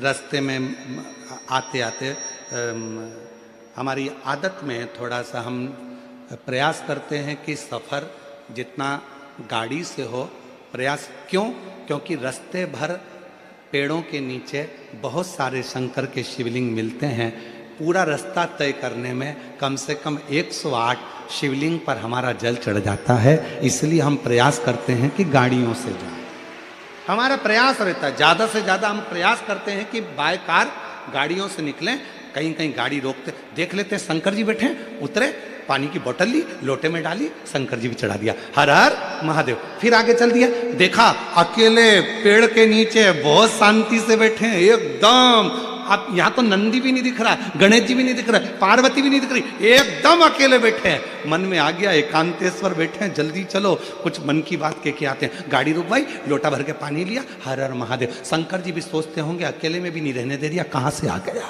रास्ते में आते आते हमारी आदत में थोड़ा सा हम प्रयास करते हैं कि सफ़र जितना गाड़ी से हो प्रयास, क्योंकि रास्ते भर पेड़ों के नीचे बहुत सारे शंकर के शिवलिंग मिलते हैं। पूरा रास्ता तय करने में कम से कम 108 शिवलिंग पर हमारा जल चढ़ जाता है। इसलिए हम प्रयास करते हैं कि गाड़ियों से जाएं। हमारा प्रयास रहता है, ज़्यादा से ज़्यादा हम प्रयास करते हैं कि बाय कार गाड़ियों से निकलें। कहीं कहीं गाड़ी रोकते देख लेते हैं, शंकर जी बैठे हैं, उतरे, पानी की बोतल ली, लोटे में डाली, शंकर जी भी चढ़ा दिया, हर हर महादेव। फिर आगे चल दिया, देखा अकेले पेड़ के नीचे बहुत शांति से बैठे हैं एकदम। अब यहाँ तो नंदी भी नहीं दिख रहा, गणेश जी भी नहीं दिख रहा, पार्वती भी नहीं दिख रही, एकदम अकेले बैठे हैं। मन में आ गया एकांतेश्वर बैठे हैं, जल्दी चलो कुछ मन की बात के आते हैं। गाड़ी रुकवाई, लोटा भर के पानी लिया, हर हर महादेव। शंकर जी भी सोचते होंगे अकेले में भी नहीं रहने दे दिया, कहाँ से आ गया।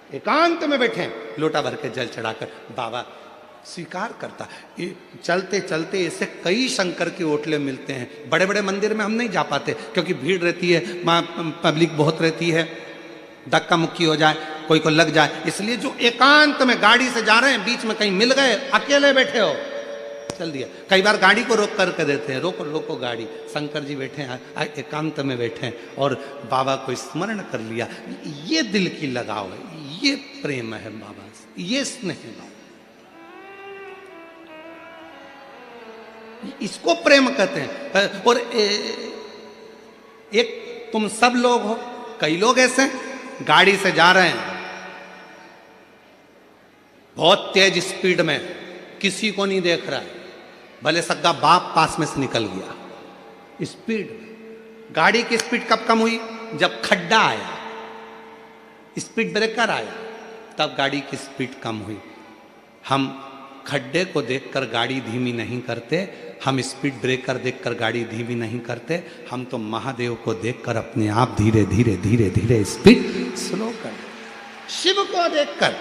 एकांत में बैठे, लोटा भर के जल चढ़ाकर बाबा स्वीकार करता। चलते चलते ऐसे कई शंकर के ओटले मिलते हैं। बड़े बड़े मंदिर में हम नहीं जा पाते क्योंकि भीड़ रहती है, वहाँ पब्लिक बहुत रहती है, धक्का मुक्की हो जाए, कोई को लग जाए। इसलिए जो एकांत में गाड़ी से जा रहे हैं, बीच में कहीं मिल गए, अकेले बैठे हो, चल दिया। कई बार गाड़ी को रोक करके देते हैं, रोको रोको गाड़ी, शंकर जी बैठे हैं एकांत में बैठे हैं और बाबा को स्मरण कर लिया। ये दिल की लगाव है, ये प्रेम है बाबा से, ये स्नेह है बाबा, इसको प्रेम कहते हैं। और एक तुम सब लोग हो, कई लोग ऐसे गाड़ी से जा रहे हैं बहुत तेज स्पीड में, किसी को नहीं देख रहा है, भले सगा बाप पास में से निकल गया। स्पीड, गाड़ी की स्पीड कब कम हुई? जब खड्डा आया, स्पीड ब्रेकर आया, तब गाड़ी की स्पीड कम हुई। हम खड्डे को देखकर गाड़ी धीमी नहीं करते, हम स्पीड ब्रेकर देखकर गाड़ी धीमी नहीं करते, हम तो महादेव को देखकर अपने आप धीरे धीरे धीरे धीरे स्पीड स्लो कर, शिव को देखकर।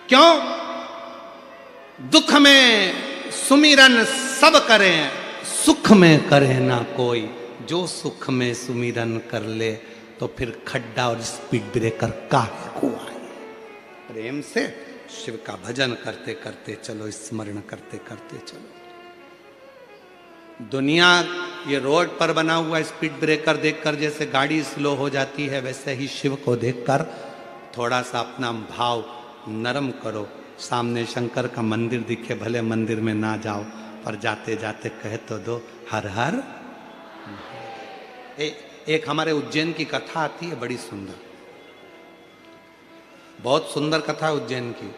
क्यों? दुख में सुमिरन सब करें, सुख में करे ना कोई। जो सुख में सुमिरन कर ले तो फिर खड्डा और स्पीड ब्रेकर काहे को आए। प्रेम से शिव का भजन करते करते चलो, स्मरण करते करते चलो। दुनिया ये रोड पर बना हुआ स्पीड ब्रेकर देखकर जैसे गाड़ी स्लो हो जाती है, वैसे ही शिव को देखकर थोड़ा सा अपना भाव नरम करो। सामने शंकर का मंदिर दिखे, भले मंदिर में ना जाओ, पर जाते जाते कह तो दो हर हर। एक हमारे उज्जैन की कथा आती है, बड़ी सुंदर, बहुत सुंदर कथा है उज्जैन की।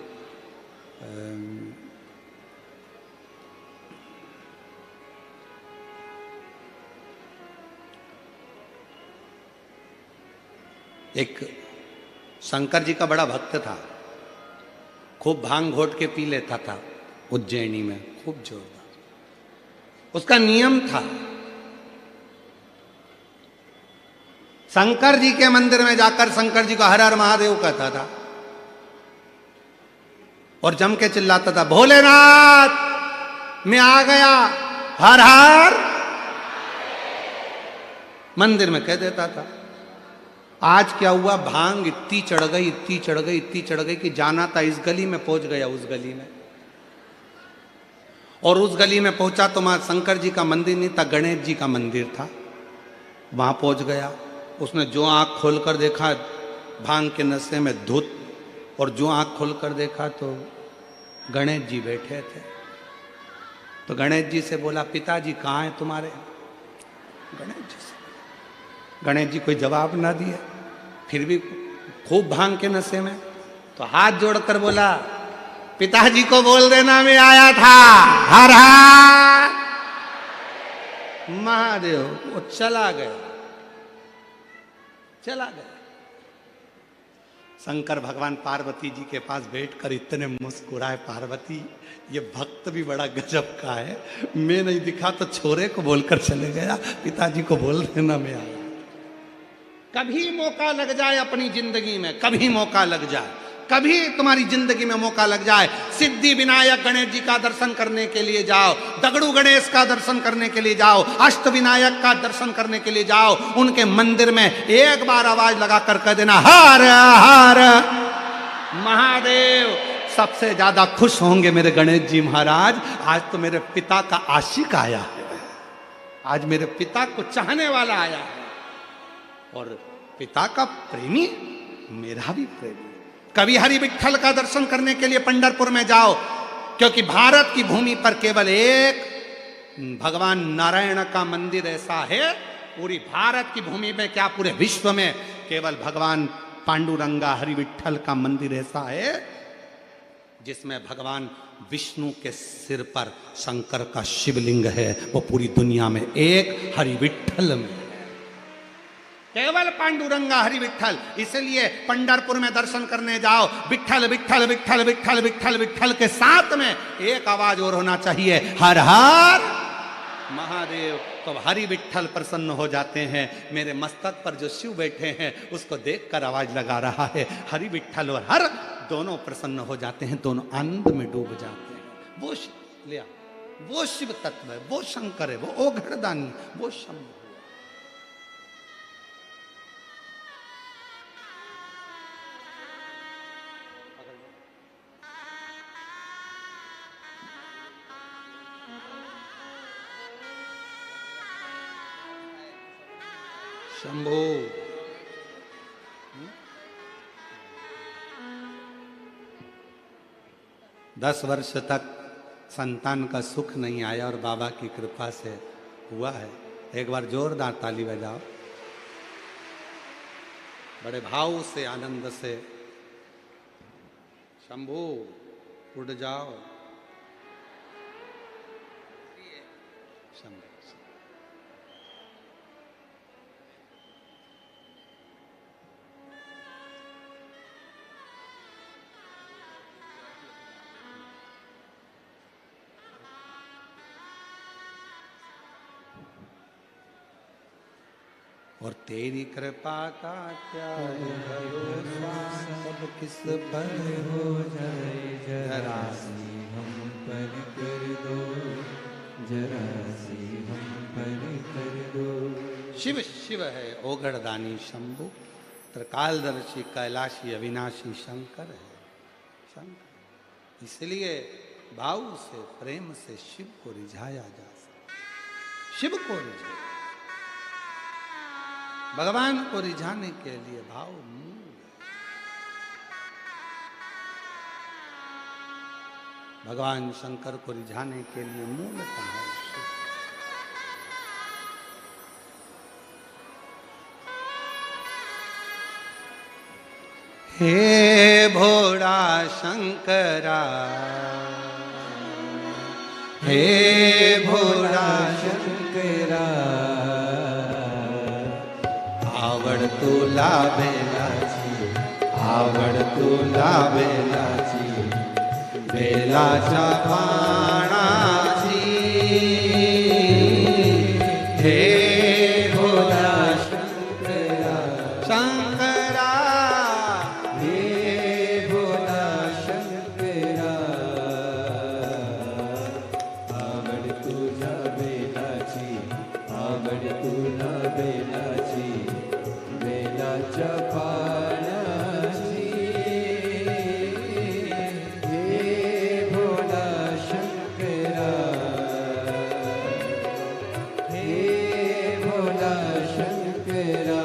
एक शंकर जी का बड़ा भक्त था, खूब भांग घोट के पी लेता था उज्जैनी में, खूब जोरदार। उसका नियम था, शंकर जी के मंदिर में जाकर शंकर जी को हर हर महादेव कहता था और जम के चिल्लाता था, भोलेनाथ मैं आ गया, हर हर। मंदिर में कह देता था। आज क्या हुआ, भांग इतनी चढ़ गई, इतनी चढ़ गई, इतनी चढ़ गई कि जाना था इस गली में, पहुंच गया उस गली में। और उस गली में पहुंचा तो वहां शंकर जी का मंदिर नहीं था, गणेश जी का मंदिर था। वहां पहुंच गया, उसने जो आंख खोलकर देखा भांग के नशे में धुत, और जो आंख खोलकर देखा तो गणेश जी बैठे थे। तो गणेश जी से बोला, पिताजी कहाँ हैं तुम्हारे? गणेश जी कोई जवाब ना दिए, फिर भी खूब भांग के नशे में। तो हाथ जोड़कर बोला, पिताजी को बोल देना मैं आया था, हर हर महादेव। वो चला गया, चला गया। शंकर भगवान पार्वती जी के पास बैठकर इतने मुस्कुराए, पार्वती ये भक्त भी बड़ा गजब का है, मैं नहीं दिखा तो छोरे को बोलकर चले गया, पिताजी को बोल देना मैं आया। कभी मौका लग जाए अपनी जिंदगी में, कभी मौका लग जाए कभी तुम्हारी जिंदगी में मौका लग जाए, सिद्धि विनायक गणेश जी का दर्शन करने के लिए जाओ, दगड़ू गणेश का दर्शन करने के लिए जाओ, अष्ट विनायक का दर्शन करने के लिए जाओ, उनके मंदिर में एक बार आवाज लगा कर कह देना हर हर महादेव। सबसे ज्यादा खुश होंगे मेरे गणेश जी महाराज, आज तो मेरे पिता का आशिक आया है, आज मेरे पिता को चाहने वाला आया है, और पिता का प्रेमी मेरा भी प्रेमी। कभी हरि विठ्ठल का दर्शन करने के लिए पंढरपुर में जाओ, क्योंकि भारत की भूमि पर केवल एक भगवान नारायण का मंदिर ऐसा है, पूरी भारत की भूमि में क्या पूरे विश्व में केवल भगवान पांडुरंगा हरि विठ्ठल का मंदिर ऐसा है जिसमें भगवान विष्णु के सिर पर शंकर का शिवलिंग है, वो पूरी दुनिया में एक हरि विठ्ठल में, केवल पांडुरंगा हरि विठ्ठल। इसलिए पंढरपुर में दर्शन करने जाओ, विठ्ठल विठ्ठल विठ्ठल विठ्ठल विठ्ठल विठ्ठल के साथ में एक आवाज और होना चाहिए, हर हर महादेव। तो हरि विठ्ठल प्रसन्न हो जाते हैं। मेरे मस्तक पर जो शिव बैठे हैं उसको देखकर आवाज लगा रहा है, हरि विठ्ठल और हर दोनों प्रसन्न हो जाते हैं, दोनों आनंद में डूब जाते हैं। वो लिया, वो शिव तत्व है, वो शंकर है, वो ओघड़दानी, वो शंभु। शंभो 10 वर्ष तक संतान का सुख नहीं आया और बाबा की कृपा से हुआ है। एक बार जोरदार ताली बजाओ, बड़े भाव से आनंद से। शंभू उड़ जाओ, शंभू। और तेरी कृपा का क्या भरोसा, सब किस पर हो जाए, जरा सी हम पर कर दो, जरा सी हम पर कर दो। शिव शिव है ओघड़दानी शंभु, त्रिकालदर्शी कैलाशी अविनाशी शंकर है शंकर। इसलिए भाव से प्रेम से शिव को रिझाया जा सकता, शिव को रिझाया, भगवान को रिझाने के लिए भाव मूल है। भगवान शंकर को रिझाने के लिए मूल है। हे भोला शंकरा, हे भोला शंकरा, आवड तुला बेलाची, आवड तुला बेलाची, बेलाच्या पानाची। हे भोला शंकरा शंकरा, हे भोला शंकरा, आवड तुझ्या बेलाची, आवड तुला बेलाची, बेलाच्या पानाची। हे भोला शंकरा, हे भोला शंकरा।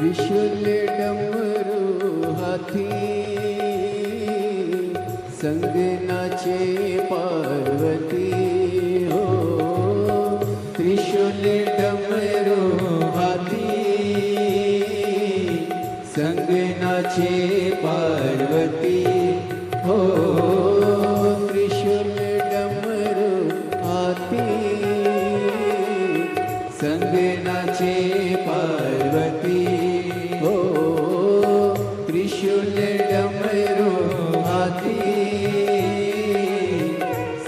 त्रिशूल डमरू हाथी संग नाचे पार्वती हो। त्रिशूल डमरू हाथी संग नाचे पार्वती हो। त्रिशूल डमरू हाथी संग नाचे पार्वती हो। त्रिशूल डमरू हाथी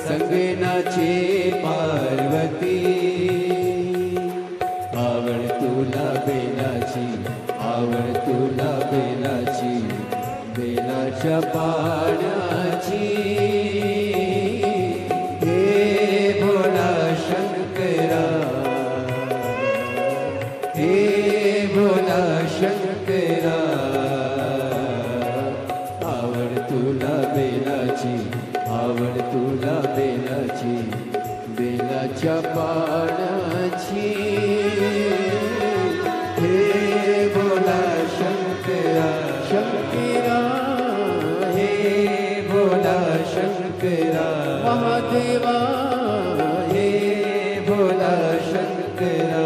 संग नाचे पार्वती। आवड तुला बेलाची, आवड तुला बेलाची, बेलाच्या पाण्याची। हे भोला शंकरा, हे भोला शंकरा, आवड तुला बेलाची, आवड तुला बेलाची, बेलाच्या पाण्याची। हे भोला शंकरा शंकरा, हे भोला शंकरा महादेवा, हे भोला शंकरा।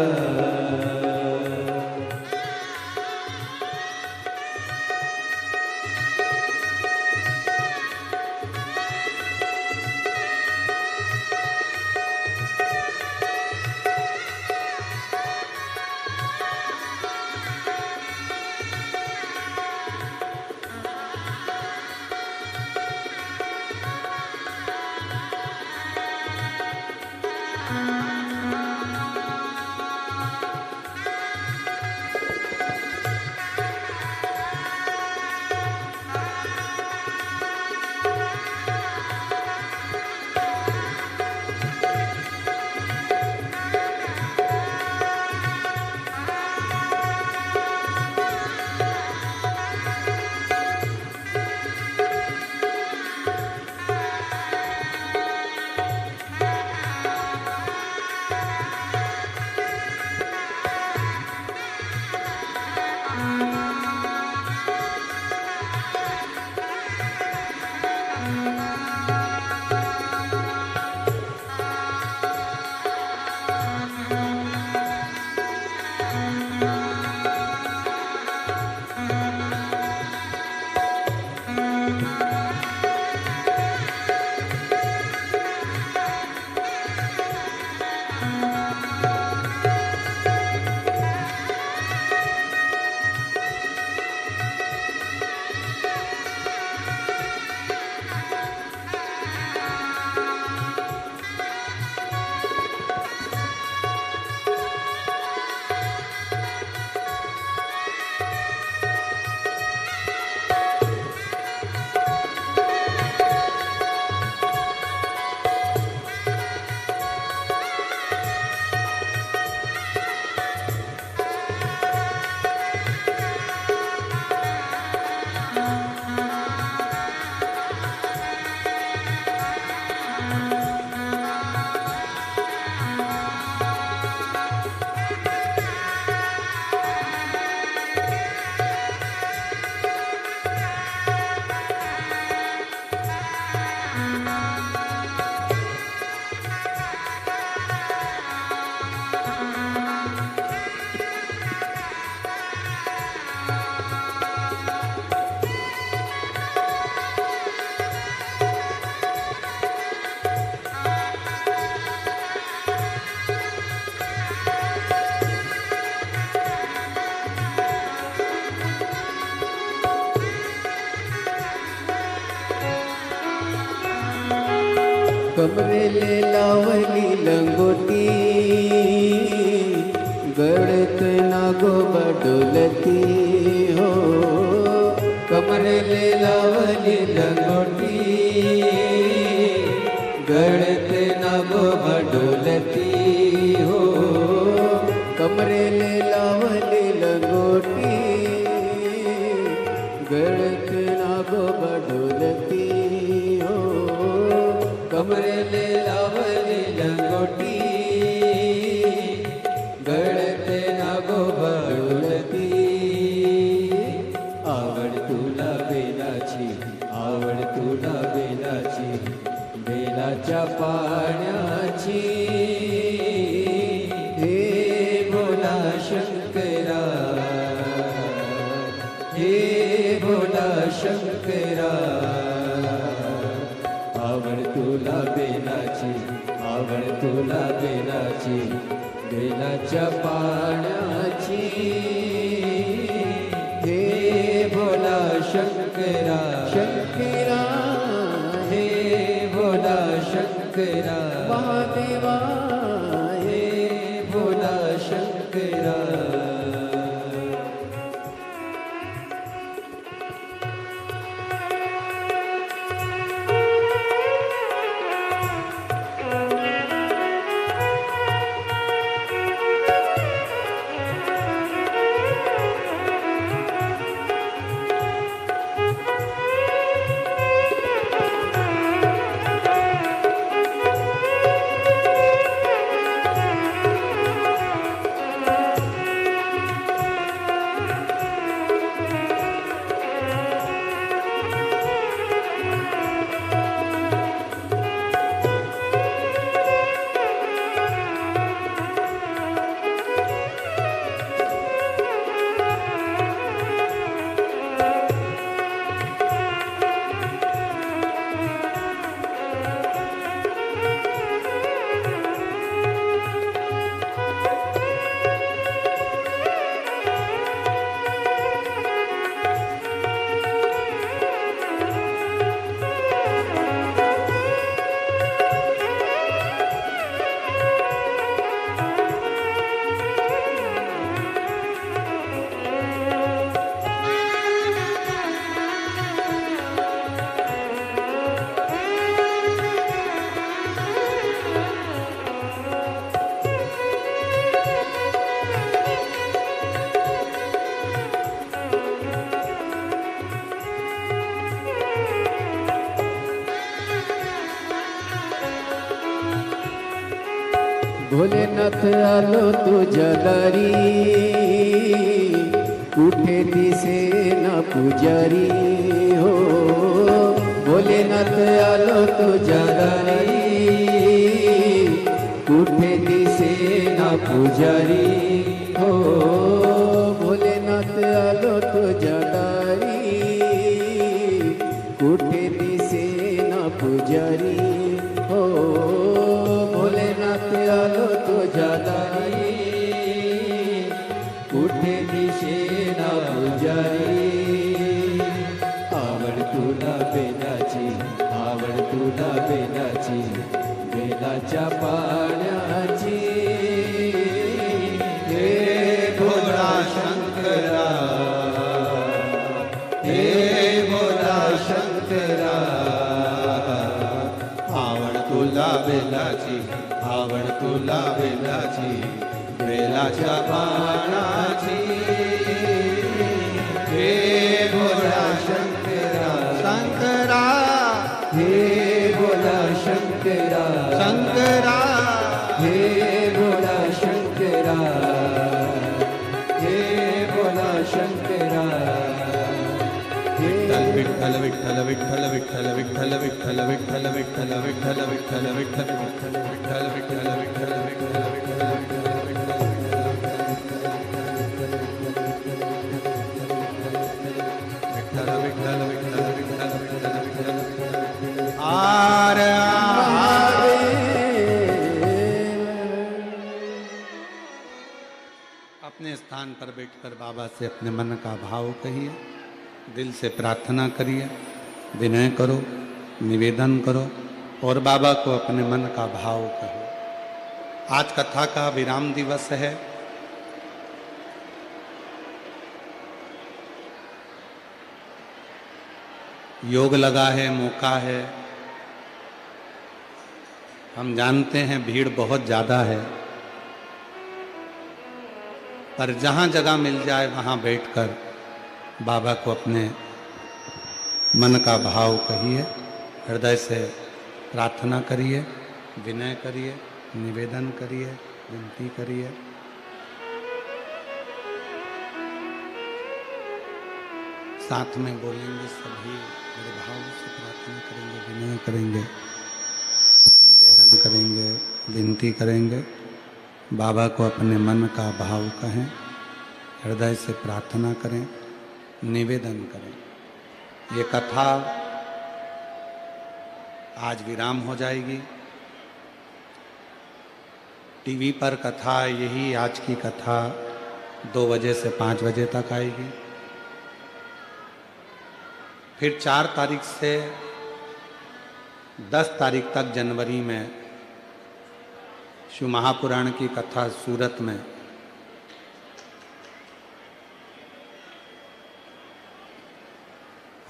कमरेले लावली लंगोटी, गळत नागोबा डोलती हो। कमरेले लावली लंगोटी, गळत नागोबा डोलती हो। कमरेले लावली लंगोटी, गळत नागोबा डोलती हो। कमरेले लावली लंगोटी, गळत नागोबा डोलती बेलाच्या पाण्याची हे भोला शंकरा, हे भोला शंकरा, आवड तुला बेलाची, आवड तुला बेलाची, बेलाच्या पाण्याची हे भोला शंकरा, शंकरा, हे भोला शंकरा, महादेवा हे भोला शंकरा। भोलेनाथ आलो तुझ्या दारी, कुठे दिसेना पुजारी हो। भोलेनाथ आलो तुझ्या दारी, कुठे दिसेना पुजारी हो। भोलेनाथ आलो तुझ्या दारी, कुठे दिसेना पुजारी हो। भोलेनाथ आलो तुझ्या दारी, कुठे दिसेना पुजारी। आवड तुला बेलाची, आवड तुला बेलाची, बेलाच्या पाण्याची हे भोला शंकरा, हे भोला शंकरा, आवड तुला बेलाची, आवड तुला बेलाची, बेलाच्या पानाची हे भोला शंकरा, शंकरा, हे भोला शंकरा, शंकरा, हे भोला शंकरा, हे भोला शंकरा। विठ्ठल विठ्ठल विठ्ठल विठ्ठल विठ्ठल विठ्ठल विठ्ठल विठ्ठल विठ्ठल विठ्ठल विठ्ठल विठ्ठल विठ्ठल विठ्ठल विठ्ठल अपने स्थान पर बैठकर बाबा से अपने मन का भाव कहिए, दिल से प्रार्थना करिए, विनय करो, निवेदन करो और बाबा को अपने मन का भाव कहो। आज कथा का विराम दिवस है। योग लगा है, मौका है। हम जानते हैं भीड़ बहुत ज़्यादा है, पर जहाँ जगह मिल जाए वहाँ बैठकर बाबा को अपने मन का भाव कहिए, हृदय से प्रार्थना करिए, विनय करिए, निवेदन करिए, विनती करिए। साथ में बोलेंगे सभी, मेरे भाव से प्रार्थना करेंगे, विनय करेंगे। करेंगे, विनती करेंगे। बाबा को अपने मन का भाव कहें, हृदय से प्रार्थना करें, निवेदन करें। ये कथा आज विराम हो जाएगी। टीवी पर कथा यही आज की कथा 2 बजे से 5 बजे तक आएगी। फिर 4 तारीख से 10 तारीख तक जनवरी में शिव महापुराण की कथा सूरत में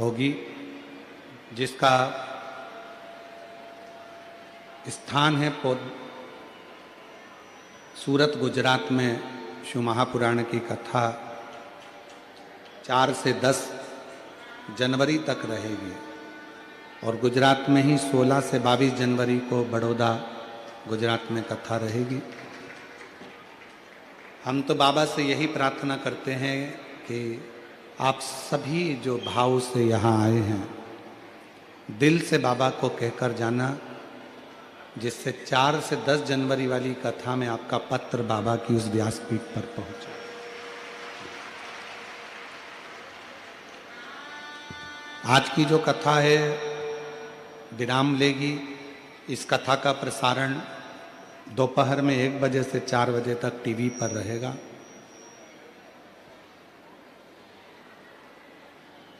होगी, जिसका स्थान है सूरत गुजरात में। शिव महापुराण की कथा 4 से 10 जनवरी तक रहेगी और गुजरात में ही 16 से 22 जनवरी को बड़ौदा गुजरात में कथा रहेगी। हम तो बाबा से यही प्रार्थना करते हैं कि आप सभी जो भाव से यहाँ आए हैं, दिल से बाबा को कहकर जाना, जिससे 4 से 10 जनवरी वाली कथा में आपका पत्र बाबा की उस व्यासपीठ पर पहुंचे। आज की जो कथा है विराम लेगी। इस कथा का प्रसारण दोपहर में 1 बजे से 4 बजे तक टीवी पर रहेगा।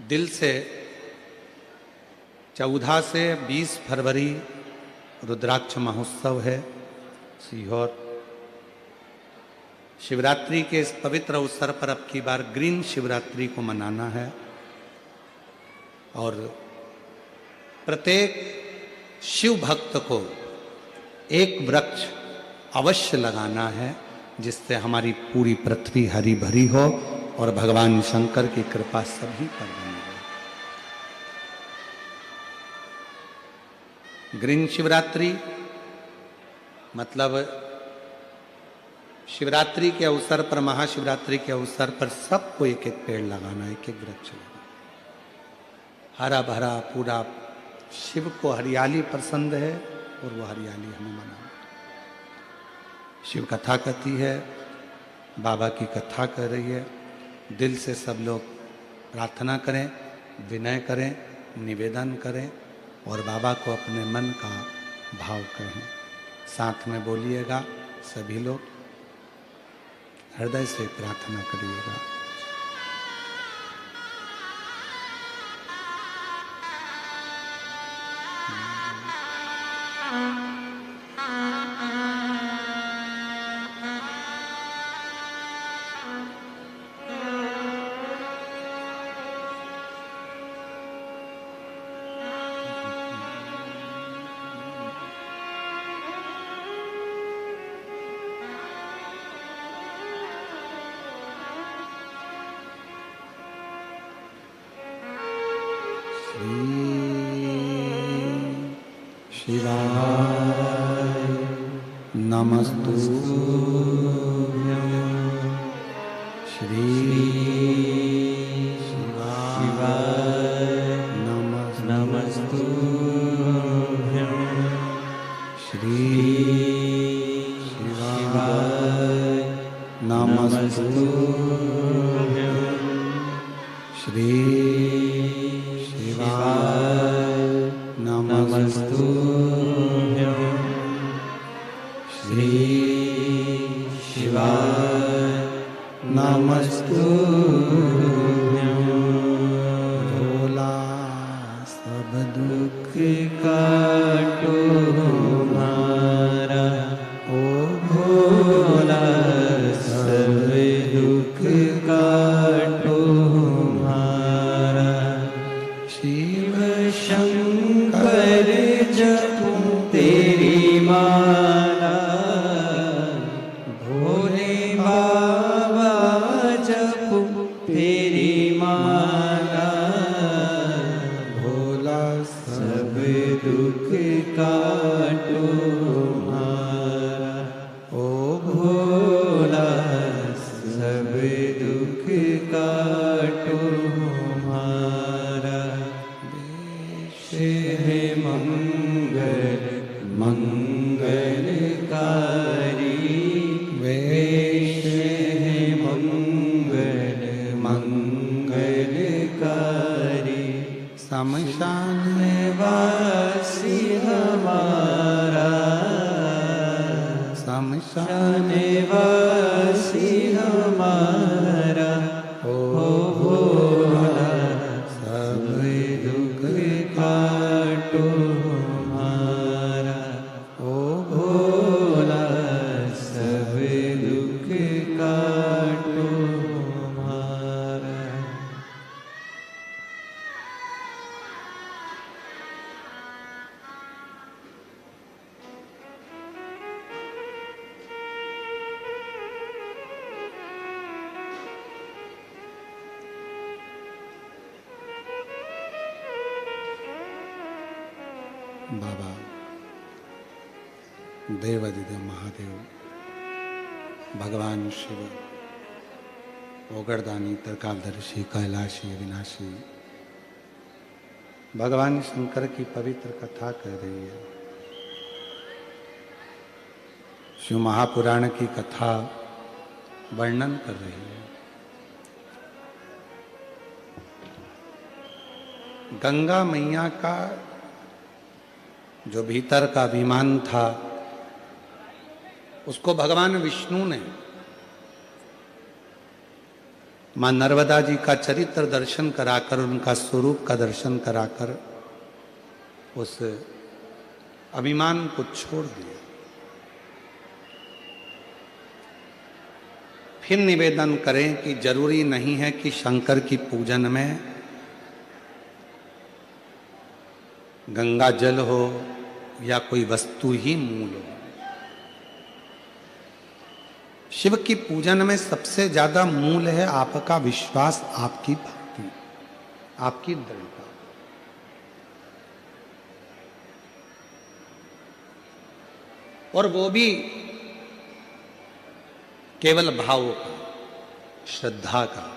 दिल से 14 से 20 फरवरी रुद्राक्ष महोत्सव है सीहोर। शिवरात्रि के इस पवित्र अवसर पर अब की बार ग्रीन शिवरात्रि को मनाना है और प्रत्येक शिव भक्त को एक वृक्ष अवश्य लगाना है, जिससे हमारी पूरी पृथ्वी हरी भरी हो और भगवान शंकर की कृपा सभी पर बनी रहे। ग्रीन शिवरात्रि मतलब शिवरात्रि के अवसर पर, महाशिवरात्रि के अवसर पर सबको एक एक पेड़ लगाना, एक एक वृक्ष लगाना। हरा भरा पूरा, शिव को हरियाली पसंद है और वो हरियाली हमें मनाना। शिव कथा कहती है, बाबा की कथा कर रही है। दिल से सब लोग प्रार्थना करें, विनय करें, निवेदन करें और बाबा को अपने मन का भाव कहें। साथ में बोलिएगा, सभी लोग हृदय से प्रार्थना करिएगा। शिवाय नमस्तुभ्यं। श्री शिवाय नमस्तुभ्यं। श्री शिवाय नमस्तुभ्यं। श्री शिवाय नमस्तुभ्यं। श्री शिवाय नमस्तुभ्यं। भोला सब दुख काटो हमारा, ओ भोला सब दुख काटो हमारा। शिव शंकर जपूं तेरी माला, भोले बाबा जपूं तेरी माला। भोला सब दुख काटो हमारा, ओ भोला सब दुख काटो हमारा। है मंगल मंगल बाबा देवादिदेव महादेव, भगवान शिव, ओगरदानी, त्रिकालदर्शी, कैलाशी, अविनाशी, भगवान शंकर की पवित्र कथा कह रही है। शिव महापुराण की कथा वर्णन कर रही है। गंगा मैया का जो भीतर का अभिमान था, उसको भगवान विष्णु ने मां नर्मदा जी का चरित्र दर्शन कराकर, उनका स्वरूप का दर्शन कराकर उस अभिमान को छोड़ दिया। फिर निवेदन करें कि जरूरी नहीं है कि शंकर की पूजन में गंगा जल हो या कोई वस्तु ही मूल हो। शिव की पूजन में सबसे ज्यादा मूल है आपका विश्वास, आपकी भक्ति, आपकी दृढ़ता। और वो भी केवल भाव का, श्रद्धा का।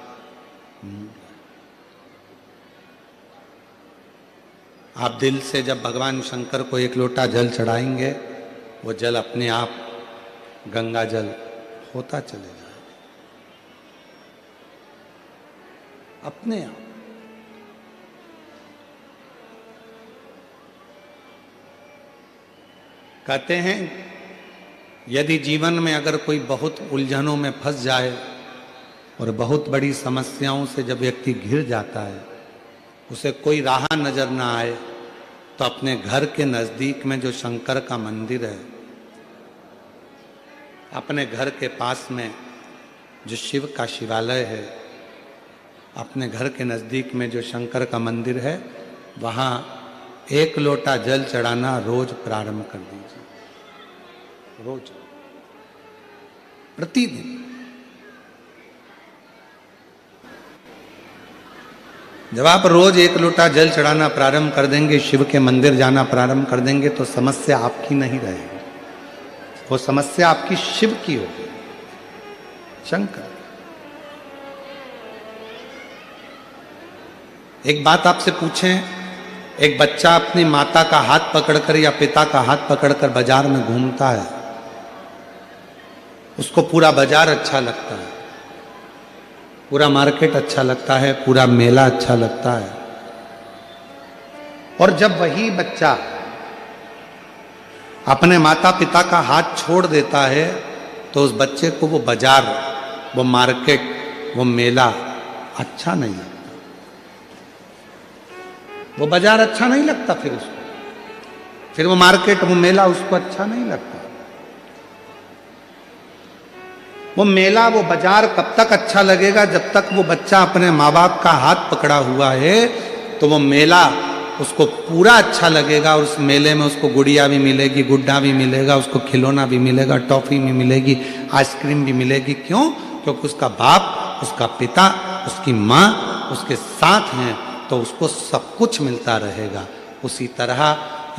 आप दिल से जब भगवान शंकर को एक लोटा जल चढ़ाएंगे, वो जल अपने आप गंगा जल होता चले जाए, अपने आप। कहते हैं यदि जीवन में अगर कोई बहुत उलझनों में फंस जाए और बहुत बड़ी समस्याओं से जब व्यक्ति घिर जाता है, उसे कोई राह नजर ना आए, तो अपने घर के नजदीक में जो शंकर का मंदिर है, अपने घर के पास में जो शिव का शिवालय है, अपने घर के नजदीक में जो शंकर का मंदिर है, वहां एक लोटा जल चढ़ाना रोज प्रारंभ कर दीजिए। रोज, प्रतिदिन। जब आप रोज एक लोटा जल चढ़ाना प्रारंभ कर देंगे, शिव के मंदिर जाना प्रारंभ कर देंगे, तो समस्या आपकी नहीं रहेगी, वो समस्या आपकी शिव की होगी, शंकर। एक बात आपसे पूछें, एक बच्चा अपनी माता का हाथ पकड़कर या पिता का हाथ पकड़कर बाजार में घूमता है, उसको पूरा बाजार अच्छा लगता है, पूरा मार्केट अच्छा लगता है, पूरा मेला अच्छा लगता है। और जब वही बच्चा अपने माता पिता का हाथ छोड़ देता है, तो उस बच्चे को वो बाजार, वो मार्केट, वो मेला अच्छा नहीं लगता। वो बाजार अच्छा नहीं लगता फिर उसको, फिर वो मार्केट, वो मेला उसको अच्छा नहीं लगता। वो मेला, वो बाजार कब तक अच्छा लगेगा? जब तक वो बच्चा अपने माँ बाप का हाथ पकड़ा हुआ है, तो वो मेला उसको पूरा अच्छा लगेगा। और उस मेले में उसको गुड़िया भी मिलेगी, गुड्डा भी मिलेगा, उसको खिलौना भी मिलेगा, टॉफी भी मिलेगी, आइसक्रीम भी मिलेगी। क्यों? क्योंकि उसका बाप, उसका पिता, उसकी माँ उसके साथ हैं, तो उसको सब कुछ मिलता रहेगा। उसी तरह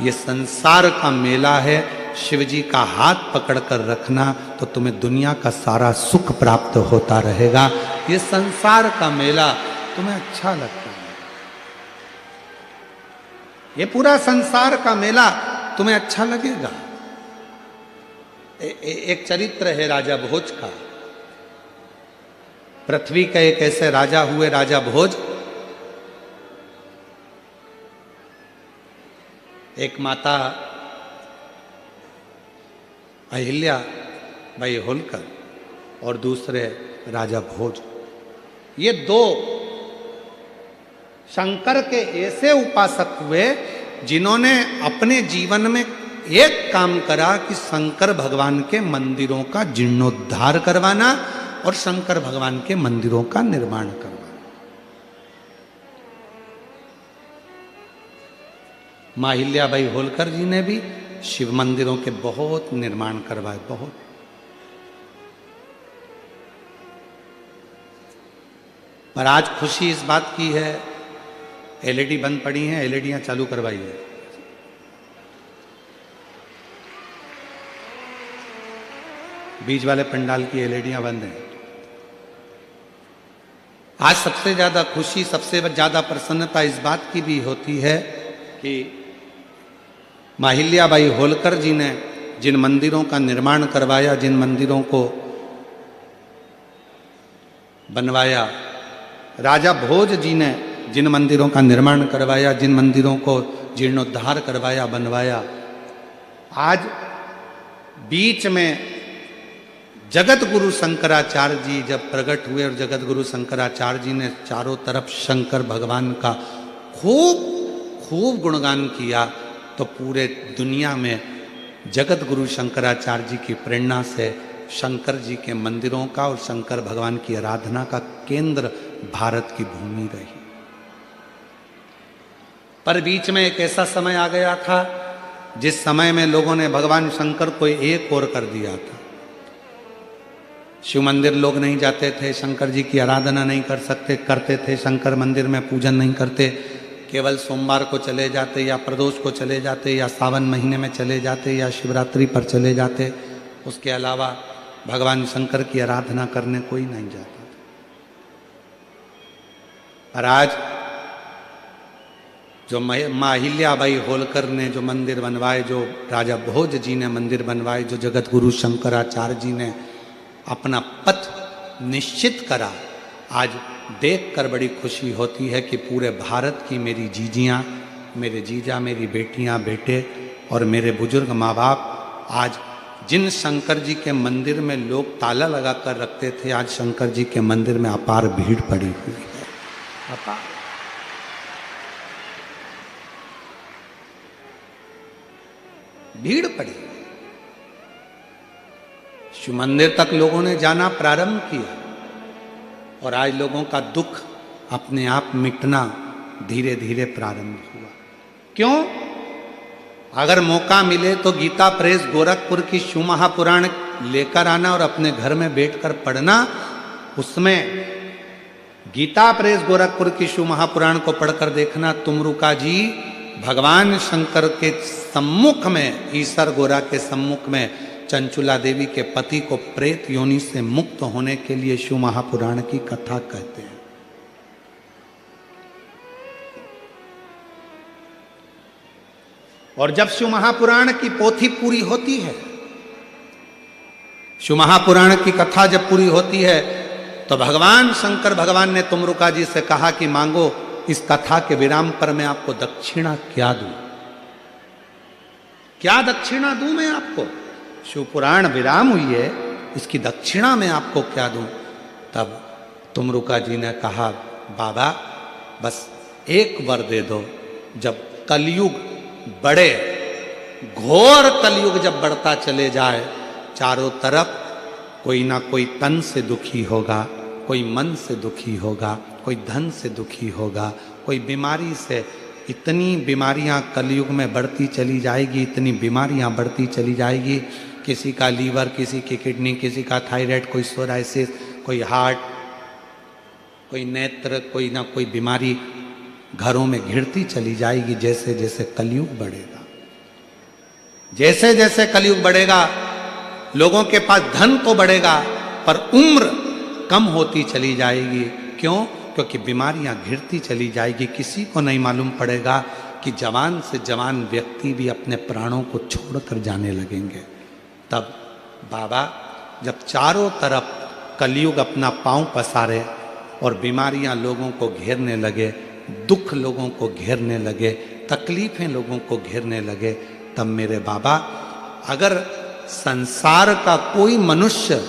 ये संसार का मेला है, शिव जी का हाथ पकड़कर रखना तो तुम्हें दुनिया का सारा सुख प्राप्त होता रहेगा। ये संसार का मेला तुम्हें अच्छा लगता है, ये पूरा संसार का मेला तुम्हें अच्छा लगेगा। एक चरित्र है राजा भोज का। पृथ्वी के एक ऐसे राजा हुए, राजा भोज। एक माता अहिल्या बाई होलकर और दूसरे राजा भोज, ये दो शंकर के ऐसे उपासक हुए जिन्होंने अपने जीवन में एक काम करा कि शंकर भगवान के मंदिरों का जीर्णोद्धार करवाना और शंकर भगवान के मंदिरों का निर्माण करवाना। मां अहिल्याबाई होलकर जी ने भी शिव मंदिरों के बहुत निर्माण करवाए, बहुत। पर आज खुशी इस बात की है, एलईडी बंद पड़ी हैं, एलईडियां चालू करवाई है। बीच वाले पंडाल की एलईडियां बंद हैं। आज सबसे ज्यादा खुशी, सबसे ज्यादा प्रसन्नता इस बात की भी होती है कि माहिल्याबाई होलकर जी ने जिन मंदिरों का निर्माण करवाया, जिन मंदिरों को बनवाया, राजा भोज जी ने जिन मंदिरों का निर्माण करवाया, जिन मंदिरों को जीर्णोद्धार करवाया, बनवाया, आज बीच में जगत गुरु शंकराचार्य जी जब प्रकट हुए और जगत गुरु शंकराचार्य जी ने चारों तरफ शंकर भगवान का खूब खूब गुणगान किया, तो पूरे दुनिया में जगत गुरु शंकराचार्य जी की प्रेरणा से शंकर जी के मंदिरों का और शंकर भगवान की आराधना का केंद्र भारत की भूमि रही। पर बीच में एक ऐसा समय आ गया था जिस समय में लोगों ने भगवान शंकर को एक और कर दिया था। शिव मंदिर लोग नहीं जाते थे, शंकर जी की आराधना नहीं करते थे, शंकर मंदिर में पूजन नहीं करते, केवल सोमवार को चले जाते या प्रदोष को चले जाते या सावन महीने में चले जाते या शिवरात्रि पर चले जाते। उसके अलावा भगवान शंकर की आराधना करने कोई नहीं जाता। पर आज जो माहिल्याबाई होलकर ने जो मंदिर बनवाए, जो राजा भोज जी ने मंदिर बनवाए, जो जगत गुरु शंकराचार्य जी ने अपना पथ निश्चित करा, आज देखकर बड़ी खुशी होती है कि पूरे भारत की मेरी जीजियाँ, मेरे जीजा, मेरी बेटियाँ, बेटे और मेरे बुजुर्ग माँ बाप आज जिन शंकर जी के मंदिर में लोग ताला लगा कर रखते थे, आज शंकर जी के मंदिर में अपार भीड़ पड़ी हुई है। अपार भीड़ पड़ी। शिव मंदिर तक लोगों ने जाना प्रारंभ किया और आज लोगों का दुख अपने आप मिटना धीरे धीरे प्रारंभ हुआ। क्यों? अगर मौका मिले तो गीता प्रेस गोरखपुर की शिव महापुराण लेकर आना और अपने घर में बैठकर पढ़ना। उसमें गीता प्रेस गोरखपुर की शिव महापुराण को पढ़कर देखना, तुमरुका जी भगवान शंकर के सम्मुख में, ईश्वर गोरा के सम्मुख में चंचुला देवी के पति को प्रेत योनि से मुक्त होने के लिए शिव महापुराण की कथा कहते हैं। और जब शिव महापुराण की पोथी पूरी होती है, शिव महापुराण की कथा जब पूरी होती है, तो भगवान शंकर भगवान ने तुमरुका जी से कहा कि मांगो, इस कथा के विराम पर मैं आपको दक्षिणा क्या दूं? क्या दक्षिणा दूं मैं आपको? शिव पुराण विराम हुई है, इसकी दक्षिणा मैं आपको क्या दूं? तब तुमरुका जी ने कहा, बाबा बस एक वर दे दो। जब कलयुग बढ़े, घोर कलयुग जब बढ़ता चले जाए, चारों तरफ कोई ना कोई तन से दुखी होगा, कोई मन से दुखी होगा, कोई धन से दुखी होगा, कोई बीमारी से, इतनी बीमारियां कलयुग में बढ़ती चली जाएगी, इतनी बीमारियां बढ़ती चली जाएगी। किसी का लीवर, किसी की किडनी, किसी का थायराइड, कोई सोराइसिस, कोई हार्ट, कोई नेत्र, कोई ना कोई बीमारी घरों में घिरती चली जाएगी जैसे जैसे कलयुग बढ़ेगा। जैसे जैसे कलयुग बढ़ेगा, लोगों के पास धन तो बढ़ेगा पर उम्र कम होती चली जाएगी। क्यों? क्योंकि बीमारियां घिरती चली जाएगी। किसी को नहीं मालूम पड़ेगा कि जवान से जवान व्यक्ति भी अपने प्राणों को छोड़कर जाने लगेंगे। तब बाबा जब चारों तरफ कलयुग अपना पांव पसारे और बीमारियां लोगों को घेरने लगे, दुख लोगों को घेरने लगे, तकलीफें लोगों को घेरने लगे, तब मेरे बाबा, अगर संसार का कोई मनुष्य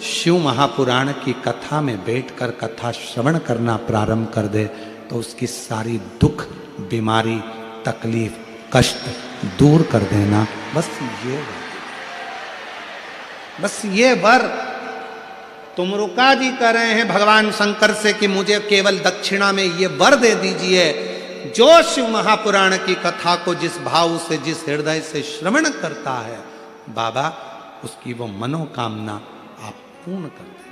शिव महापुराण की कथा में बैठकर कथा श्रवण करना प्रारंभ कर दे, तो उसकी सारी दुख, बीमारी, तकलीफ, कष्ट दूर कर देना। बस ये वर तुमरुका जी कह रहे हैं भगवान शंकर से कि मुझे केवल दक्षिणा में ये वर दे दीजिए, जो शिव महापुराण की कथा को जिस भाव से, जिस हृदय से श्रवण करता है, बाबा उसकी वो मनोकामना आप पूर्ण कर दें।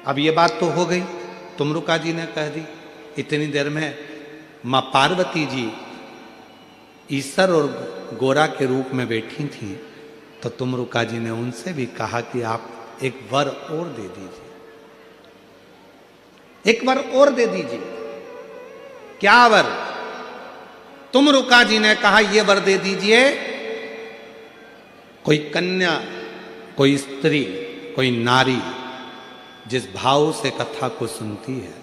अब ये बात तो हो गई, तुमरुका जी ने कह दी। इतनी देर में मां पार्वती जी ईश्वर और गोरा के रूप में बैठी थी तो तुमरुका जी ने उनसे भी कहा कि आप एक वर और दे दीजिए, एक वर और दे दीजिए। क्या वर? तुमरुका जी ने कहा ये वर दे दीजिए, कोई कन्या, कोई स्त्री, कोई नारी जिस भाव से कथा को सुनती है,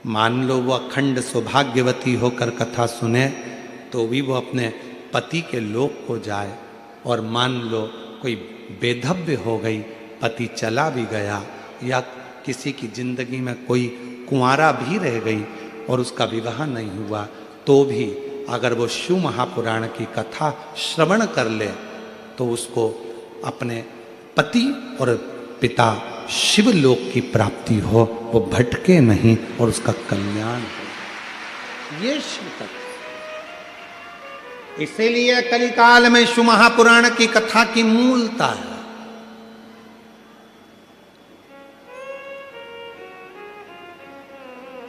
मान लो वो अखंड सौभाग्यवती होकर कथा सुने तो भी वो अपने पति के लोक को जाए, और मान लो कोई बेधव्य हो गई, पति चला भी गया, या किसी की जिंदगी में कोई कुंवारा भी रह गई और उसका विवाह नहीं हुआ, तो भी अगर वो शिव महापुराण की कथा श्रवण कर ले तो उसको अपने पति और पिता शिवलोक की प्राप्ति हो, वो भटके नहीं और उसका कल्याण हो। ये शिव तत्व। इसीलिए कलिकाल में शिव महापुराण की कथा की मूलता है।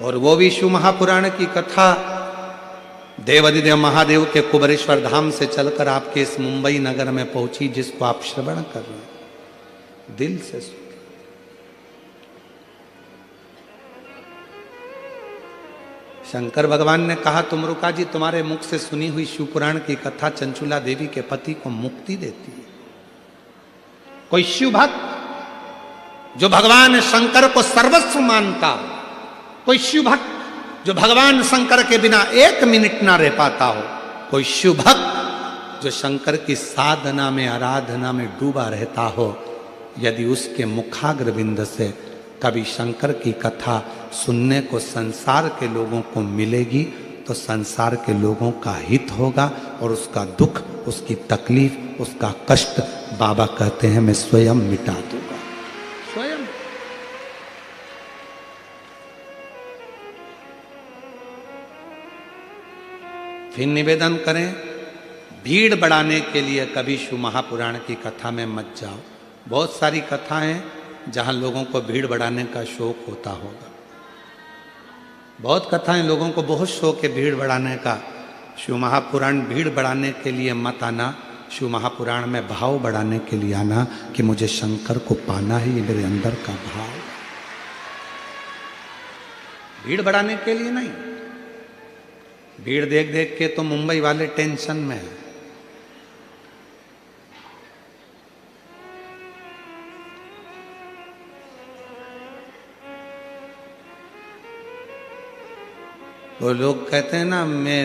और वो भी शिव महापुराण की कथा देवाधिदेव महादेव के कुबेरेश्वर धाम से चलकर आपके इस मुंबई नगर में पहुंची, जिसको आप श्रवण कर रहे हैं दिल से सुन। शंकर भगवान ने कहा तुमरुका जी, तुम्हारे मुख से सुनी हुई शिव पुराण की कथा चंचुला देवी के पति को मुक्ति देती है। कोई शिव भक्त जो भगवान शंकर को सर्वस्व मानता हो, कोई शिव भक्त जो भगवान शंकर के बिना एक मिनट ना रह पाता हो, कोई शिव भक्त जो शंकर की साधना में आराधना में डूबा रहता हो, यदि उसके मुखाग्रविंद से कभी शंकर की कथा सुनने को संसार के लोगों को मिलेगी तो संसार के लोगों का हित होगा, और उसका दुख, उसकी तकलीफ, उसका कष्ट बाबा कहते हैं मैं स्वयं मिटा दूंगा, स्वयं। फिर निवेदन करें, भीड़ बढ़ाने के लिए कभी शिव महापुराण की कथा में मत जाओ। बहुत सारी कथाएं जहां लोगों को भीड़ बढ़ाने का शौक होता होगा, बहुत कथाएं लोगों को बहुत शौक है भीड़ बढ़ाने का। शिव महापुराण भीड़ बढ़ाने के लिए मत आना, शिव महापुराण में भाव बढ़ाने के लिए आना कि मुझे शंकर को पाना है, ये मेरे अंदर का भाव। भीड़ बढ़ाने के लिए नहीं। भीड़ देख देख के तो मुंबई वाले टेंशन में है। वो लोग कहते हैं ना, मैं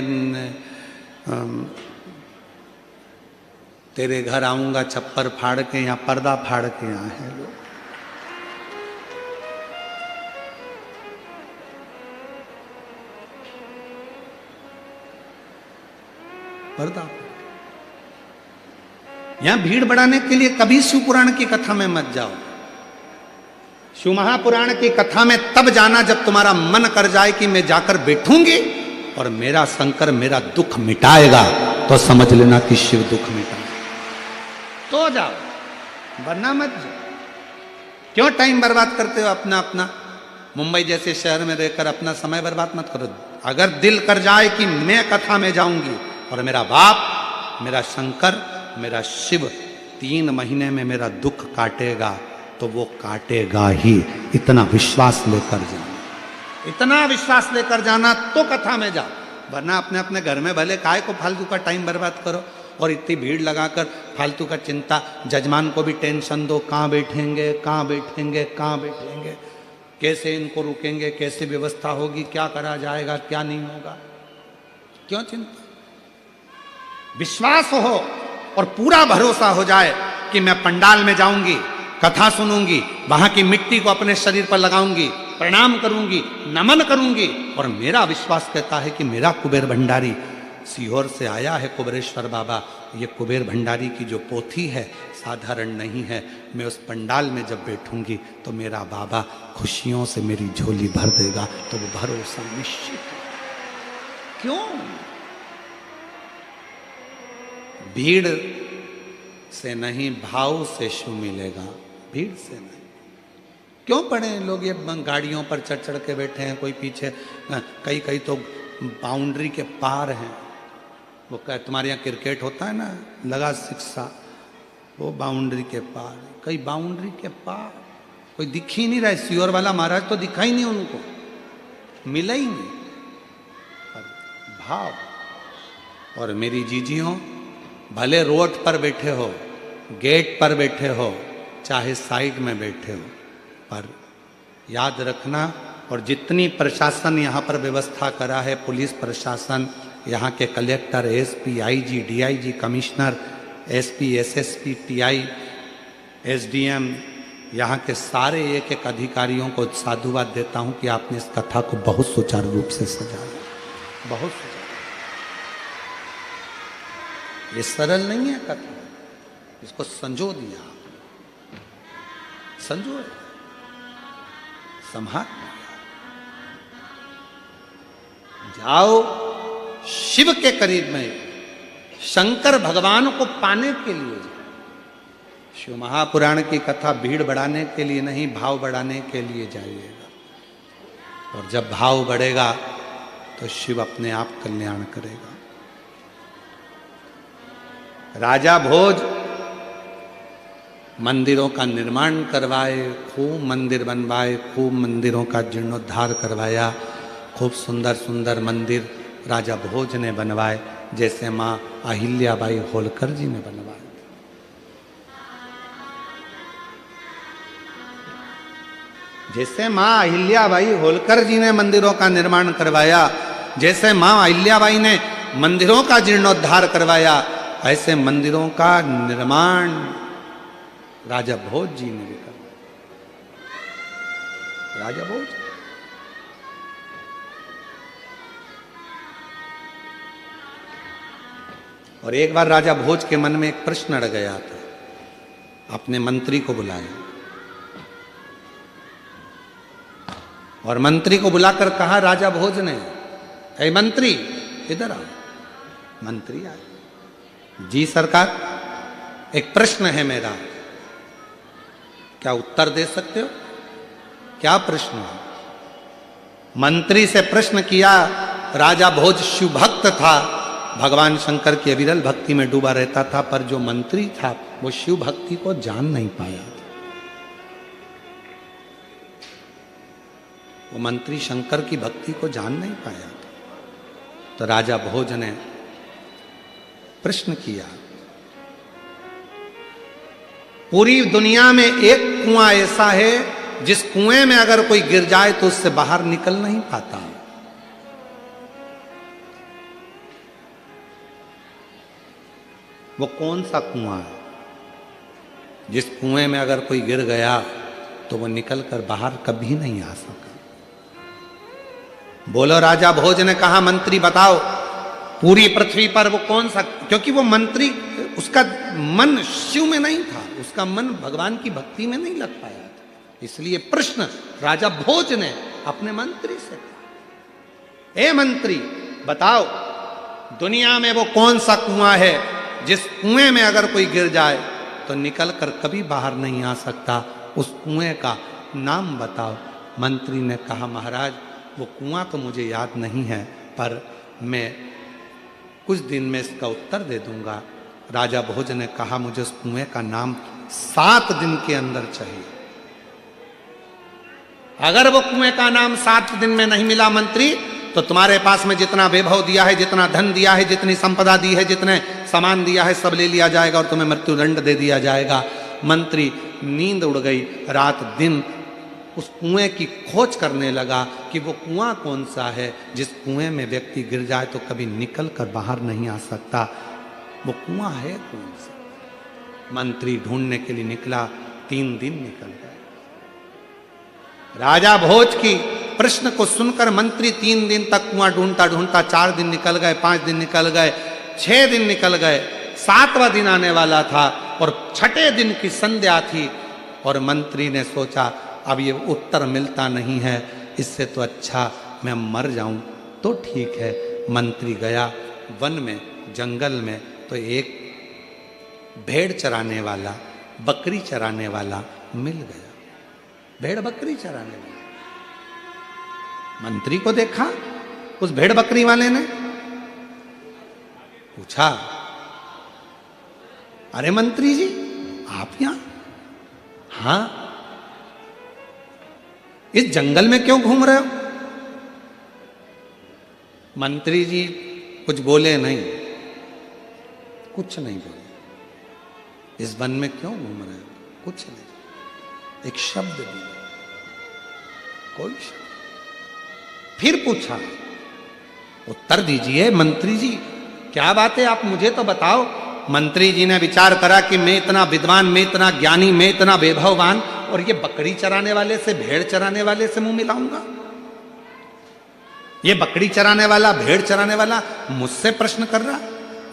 तेरे घर आऊंगा छप्पर फाड़ के, या पर्दा फाड़ के आए हैं लोग। पर्दा यहां भीड़ बढ़ाने के लिए कभी शिव पुराण की कथा में मत जाओ। शिव महापुराण की कथा में तब जाना जब तुम्हारा मन कर जाए कि मैं जाकर बैठूंगी और मेरा शंकर मेरा दुख मिटाएगा, तो समझ लेना कि शिव दुख मिटाएगा, तो जाओ, वरना मत जाओ। क्यों टाइम बर्बाद करते हो अपना? मुंबई जैसे शहर में रहकर अपना समय बर्बाद मत करो। अगर दिल कर जाए कि मैं कथा में जाऊंगी और मेरा बाप, मेरा शंकर, मेरा शिव 3 महीने में मेरा दुख काटेगा, तो वो काटेगा ही। इतना विश्वास लेकर जाना, इतना विश्वास लेकर जाना तो कथा में जाओ, वरना अपने अपने घर में भले काहे को फालतू का टाइम बर्बाद करो और इतनी भीड़ लगाकर फालतू का चिंता। जजमान को भी टेंशन दो, कहाँ बैठेंगे, कहाँ बैठेंगे, कहाँ बैठेंगे, कैसे इनको रुकेंगे, कैसे व्यवस्था होगी, क्या करा जाएगा, क्या नहीं होगा, क्यों चिंता? विश्वास हो और पूरा भरोसा हो जाए कि मैं पंडाल में जाऊंगी, कथा सुनूंगी, वहां की मिट्टी को अपने शरीर पर लगाऊंगी, प्रणाम करूंगी, नमन करूंगी, और मेरा विश्वास कहता है कि मेरा कुबेर भंडारी सीहोर से आया है, कुबेरेश्वर बाबा। ये कुबेर भंडारी की जो पोथी है साधारण नहीं है। मैं उस पंडाल में जब बैठूंगी तो मेरा बाबा खुशियों से मेरी झोली भर देगा, तो वो भरोसा निश्चित है। क्यों? भीड़ से नहीं, भाव से शिव मिलेगा, भीड़ से नहीं। क्यों पड़े लोग ये गाड़ियों पर चढ़ चढ़ के बैठे हैं, कोई पीछे, कई कई तो बाउंड्री के पार हैं। वो क्या तुम्हारे यहाँ क्रिकेट होता है ना, लगा शिक्षा, वो बाउंड्री के पार, कई बाउंड्री के पार कोई दिख ही नहीं रहा है। सियोर वाला महाराज तो दिखा ही नहीं उनको, मिला ही नहीं। पर भाव। और मेरी जीजियों, भले रोड पर बैठे हो, गेट पर बैठे हो, चाहे साइड में बैठे हो, पर याद रखना। और जितनी प्रशासन यहाँ पर व्यवस्था करा है, पुलिस प्रशासन, यहाँ के collector, SP, IG, DIG, commissioner, SP, SSP, TI, SDM, यहाँ के सारे एक एक अधिकारियों को साधुवाद देता हूँ कि आपने इस कथा को बहुत सुचारू रूप से सजाया, बहुत सुचारू। ये सरल नहीं है कथा, इसको संजो दिया, संजो, संभाल। जाओ शिव के करीब में, शंकर भगवान को पाने के लिए जाओ। शिव महापुराण की कथा भीड़ बढ़ाने के लिए नहीं, भाव बढ़ाने के लिए जाइएगा। और जब भाव बढ़ेगा तो शिव अपने आप कल्याण करेगा। राजा भोज मंदिरों का निर्माण करवाए, खूब मंदिर बनवाए, खूब मंदिरों का जीर्णोद्धार करवाया। खूब सुंदर सुंदर मंदिर राजा भोज ने बनवाए, जैसे माँ अहिल्याबाई होलकर जी ने बनवाए। जैसे माँ अहिल्याबाई होलकर जी ने मंदिरों का निर्माण करवाया, जैसे माँ अहिल्याबाई ने मंदिरों का जीर्णोद्धार करवाया, ऐसे मंदिरों का निर्माण राजा भोज जी ने भी करवाया। राजा भोज। और एक बार राजा भोज के मन में एक प्रश्न अड़ गया था, अपने मंत्री को बुलाया और मंत्री को बुलाकर कहा राजा भोज ने, ऐ मंत्री इधर आओ। मंत्री आए। जी सरकार, एक प्रश्न है मेरा, क्या उत्तर दे सकते हो? क्या प्रश्न है? मंत्री से प्रश्न किया। राजा भोज शिव भक्त था, भगवान शंकर की अविरल भक्ति में डूबा रहता था, पर जो मंत्री था वो शिव भक्ति को जान नहीं पाया। वो मंत्री शंकर की भक्ति को जान नहीं पाया। तो राजा भोज ने प्रश्न किया, पूरी दुनिया में एक कुआं ऐसा है जिस कुएं में अगर कोई गिर जाए तो उससे बाहर निकल नहीं पाता। वो कौन सा कुआं है जिस कुएं में अगर कोई गिर गया तो वो निकल कर बाहर कभी नहीं आ सका? बोलो। राजा भोज ने कहा, मंत्री बताओ, पूरी पृथ्वी पर वो कौन सा, क्योंकि वो मंत्री, उसका मन शिव में नहीं था, उसका मन भगवान की भक्ति में नहीं लग पाया था। इसलिए प्रश्न राजा भोज ने अपने मंत्री से कहा, ए मंत्री बताओ, दुनिया में वो कौन सा कुआं है जिस कुएं में अगर कोई गिर जाए तो निकल कर कभी बाहर नहीं आ सकता? उस कुएं का नाम बताओ। मंत्री ने कहा, महाराज वो कुआं तो मुझे याद नहीं है, पर मैं कुछ दिन में इसका उत्तर दे दूंगा। राजा भोज ने कहा, मुझे उस कुएं का नाम 7 दिन के अंदर चाहिए। अगर वो कुएं का नाम 7 दिन में नहीं मिला मंत्री, तो तुम्हारे पास में जितना वैभव दिया है, जितना धन दिया है, जितनी संपदा दी है, जितने सामान दिया है, सब ले लिया जाएगा और तुम्हें मृत्युदंड दे दिया जाएगा। मंत्री नींद उड़ गई। रात दिन उस कुएं की खोज करने लगा कि वो कुआं कौन सा है जिस कुएं में व्यक्ति गिर जाए तो कभी निकल कर बाहर नहीं आ सकता। वो कुआं है कौन सा? मंत्री ढूंढने के लिए निकला। 3 दिन निकल गए। राजा भोज की प्रश्न को सुनकर मंत्री 3 दिन तक कुआं ढूंढता ढूंढता 4 दिन निकल गए, 5 दिन निकल गए, 6 दिन निकल गए, 7वां दिन आने वाला था और 6ठे दिन की संध्या थी। और मंत्री ने सोचा, अब ये उत्तर मिलता नहीं है, इससे तो अच्छा मैं मर जाऊं तो ठीक है। मंत्री गया वन में, जंगल में, तो एक भेड़ चराने वाला, बकरी चराने वाला मिल गया। भेड़ बकरी चराने वाला मंत्री को देखा। उस भेड़ बकरी वाले ने पूछा, अरे मंत्री जी, आप यहां? हां, इस जंगल में क्यों घूम रहे हो? मंत्री जी कुछ बोले नहीं, कुछ नहीं बोले। इस वन में क्यों घूम रहे हो? कुछ नहीं, एक शब्द भी नहीं, कोई शब्द। फिर पूछा, उत्तर दीजिए मंत्री जी, क्या बात है, आप मुझे तो बताओ। मंत्री जी ने विचार करा कि मैं इतना विद्वान, मैं इतना ज्ञानी, मैं इतना वैभववान, और ये बकरी चराने वाले से, भेड़ चराने वाले से मुंह मिलाऊंगा? ये बकरी चराने वाला, भेड़ चराने वाला मुझसे प्रश्न कर रहा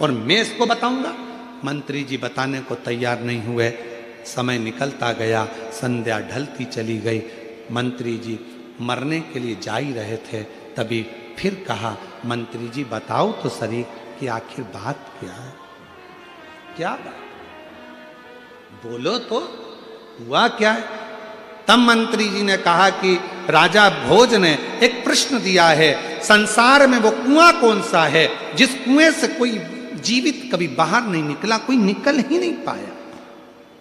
और मैं इसको बताऊंगा? मंत्री जी बताने को तैयार नहीं हुए। समय निकलता गया, संध्या ढलती चली गई। मंत्री जी मरने के लिए जा ही रहे थे, तभी फिर कहा, मंत्री जी बताओ तो सही कि आखिर बात क्या है? क्या बात? बोलो तो, हुआ क्या है? तब मंत्री जी ने कहा कि राजा भोज ने एक प्रश्न दिया है, संसार में वो कुआं कौन सा है जिस कुएं से कोई जीवित कभी बाहर नहीं निकला, कोई निकल ही नहीं पाया,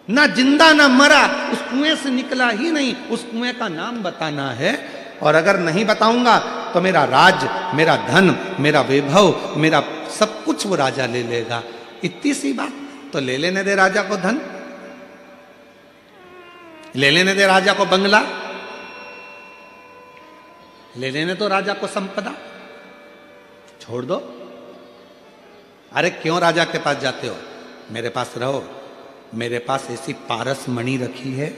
ना जिंदा ना मरा, उस कुएं से निकला ही नहीं। उस कुएं का नाम बताना है, और अगर नहीं बताऊंगा तो मेरा राज, मेरा धन, मेरा वैभव, मेरा सब कुछ वो राजा ले लेगा। इतनी सी बात, तो ले लेने दे राजा को धन, ले लेने दे राजा को बंगला, ले लेने तो राजा को संपदा, छोड़ दो। अरे क्यों राजा के पास जाते हो? मेरे पास रहो, मेरे पास ऐसी पारस मणि रखी है,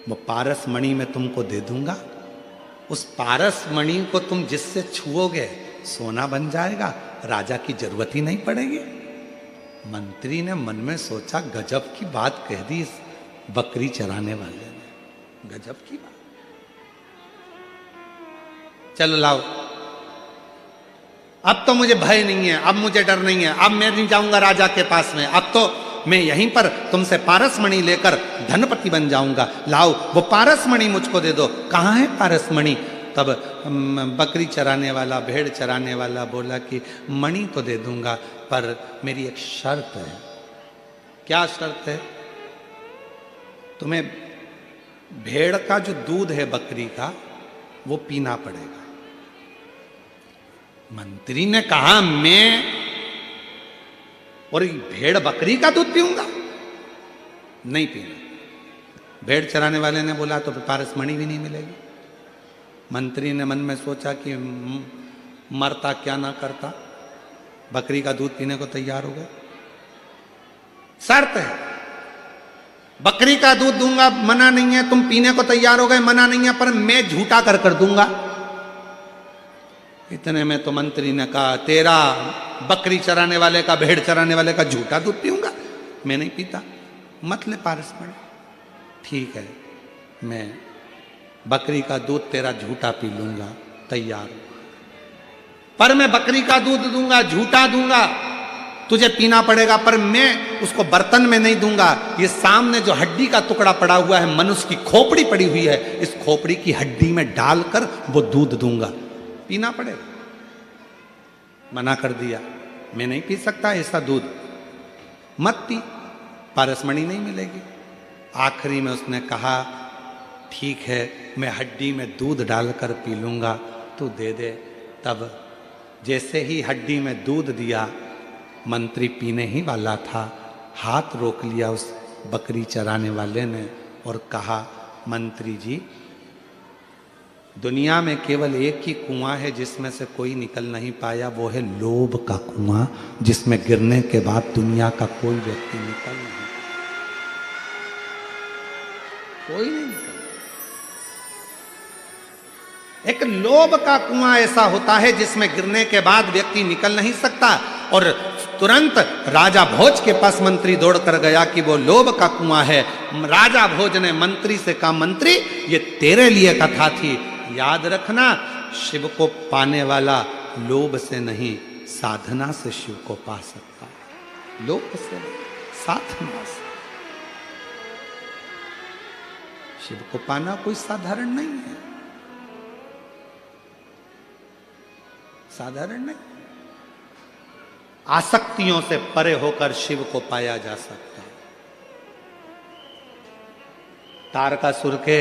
वो पारस मणि मैं तुमको दे दूंगा। उस पारस मणि को तुम जिससे छुओगे सोना बन जाएगा, राजा की जरूरत ही नहीं पड़ेगी। मंत्री ने मन में सोचा, गजब की बात कह दी इस बकरी चराने वाले ने, गजब की बात। चलो लाओ, अब तो मुझे भय नहीं है, अब मुझे डर नहीं है, अब मैं नहीं जाऊंगा राजा के पास में, अब तो मैं यहीं पर तुमसे पारसमणि लेकर धनपति बन जाऊंगा। लाओ वो पारसमणि मुझको दे दो। कहाँ है पारसमणि? तब बकरी चराने वाला, भेड़ चराने वाला बोला कि मणि तो दे दूंगा, पर मेरी एक शर्त है। क्या शर्त है? तुम्हें भेड़ का जो दूध है बकरी का, वो पीना पड़ेगा। मंत्री ने कहा, मैं और भेड़ बकरी का दूध पीऊंगा? नहीं पीना। भेड़ चराने वाले ने बोला, तो पारसमणि भी नहीं मिलेगी। मंत्री ने मन में सोचा कि मरता क्या ना करता, बकरी का दूध पीने को तैयार हो गए। शर्त है, बकरी का दूध दूंगा, मना नहीं है, तुम पीने को तैयार हो गए, मना नहीं है, पर मैं झूठा कर दूंगा। इतने में तो मंत्री ने कहा, तेरा बकरी चराने वाले का, भेड़ चराने वाले का झूठा दूध पीऊंगा? मैं नहीं पीता, मत ले पारसमणि। ठीक है, मैं बकरी का दूध तेरा झूठा पी लूंगा, तैयार। पर मैं बकरी का दूध दूंगा, झूठा दूंगा, तुझे पीना पड़ेगा, पर मैं उसको बर्तन में नहीं दूंगा। ये सामने जो हड्डी का टुकड़ा पड़ा हुआ है, मनुष्य की खोपड़ी पड़ी हुई है, इस खोपड़ी की हड्डी में डालकर वो दूध दूंगा, पीना पड़ेगा। मना कर दिया, मैं नहीं पी सकता ऐसा दूध, मत पी, पारसमणि नहीं मिलेगी। आखिरी में उसने कहा, ठीक है, मैं हड्डी में दूध डालकर पी लूंगा, तू दे दे। तब जैसे ही हड्डी में दूध दिया, मंत्री पीने ही वाला था, हाथ रोक लिया उस बकरी चराने वाले ने और कहा, मंत्री जी, दुनिया में केवल एक ही कुआं है जिसमें से कोई निकल नहीं पाया, वो है लोभ का कुआं, जिसमें गिरने के बाद दुनिया का कोई व्यक्ति निकल नहीं, कोई नहीं निकल। एक लोभ का कुआं ऐसा होता है जिसमें गिरने के बाद व्यक्ति निकल नहीं सकता। और तुरंत राजा भोज के पास मंत्री दौड़ कर गया कि वो लोभ का कुआं है। राजा भोज ने मंत्री से कहा, मंत्री, ये तेरे लिए कथा थी, याद रखना, शिव को पाने वाला लोभ से नहीं, साधना से शिव को पा सकता है। लोभ से, साधना से शिव को पाना कोई साधारण नहीं है, साधारण नहीं। आसक्तियों से परे होकर शिव को पाया जा सकता है। तारकासुर के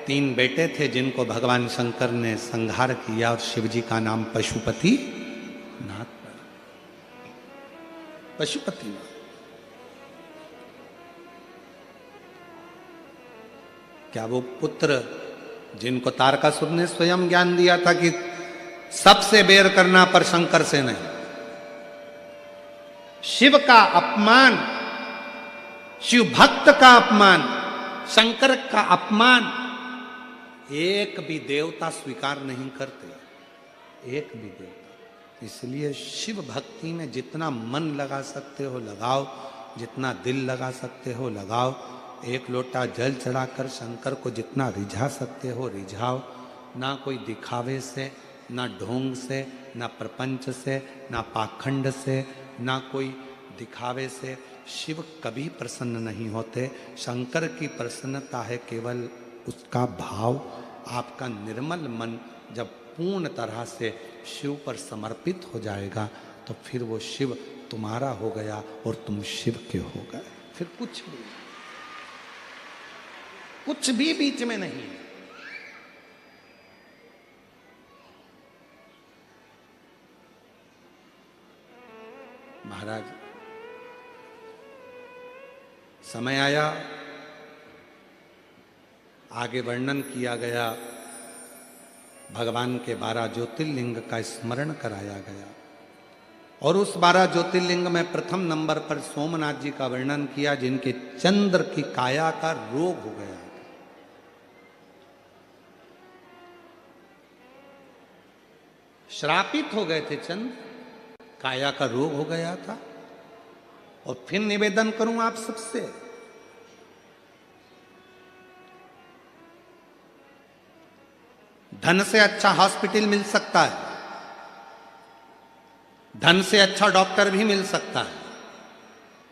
3 बेटे थे जिनको भगवान शंकर ने संहार किया और शिवजी का नाम पशुपति नाथ पड़ा। पशुपति नाथ। क्या वो पुत्र जिनको तारकासुर ने स्वयं ज्ञान दिया था कि सबसे बेर करना पर शंकर से नहीं, शिव का अपमान, शिव भक्त का अपमान, शंकर का अपमान एक भी देवता स्वीकार नहीं करते, एक भी देवता। इसलिए शिव भक्ति में जितना मन लगा सकते हो लगाओ, जितना दिल लगा सकते हो लगाओ। एक लोटा जल चढ़ाकर शंकर को जितना रिझा सकते हो रिझाओ। ना कोई दिखावे से, ना ढोंग से, ना प्रपंच से, ना पाखंड से, ना कोई दिखावे से शिव कभी प्रसन्न नहीं होते। शंकर की प्रसन्नता है केवल उसका भाव। आपका निर्मल मन जब पूर्ण तरह से शिव पर समर्पित हो जाएगा तो फिर वो शिव तुम्हारा हो गया और तुम शिव के हो गए। फिर कुछ भी बीच में नहीं। महाराज, समय आया, आगे वर्णन किया गया, भगवान के 12 ज्योतिर्लिंग का स्मरण कराया गया और उस 12 ज्योतिर्लिंग में प्रथम नंबर पर सोमनाथ जी का वर्णन किया जिनके चंद्र की काया का रोग हो गया। श्रापित हो गए थे चंद्र, काया का रोग हो गया था। और फिर निवेदन करूं आप सबसे, धन से अच्छा हॉस्पिटल मिल सकता है, धन से अच्छा डॉक्टर भी मिल सकता है,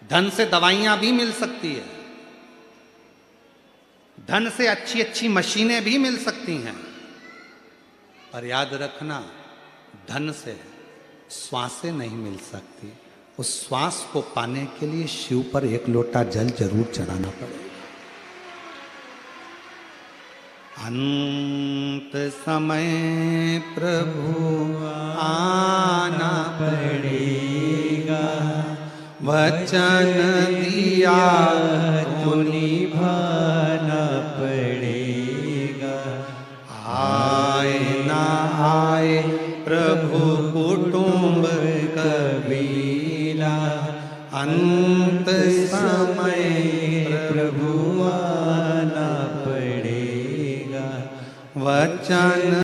धन से दवाइयां भी मिल सकती है, धन से अच्छी अच्छी मशीनें भी मिल सकती हैं, पर याद रखना धन से श्वासें नहीं मिल सकती। उस श्वास को पाने के लिए शिव पर एक लोटा जल जरूर चढ़ाना पड़ेगा। अंत समय प्रभु आना पड़ेगा, वचन दिया तो निभाना पड़ेगा। आए ना आए प्रभु कुटुंब कबीला, अंत समय प्रभु आना पड़ेगा, वचन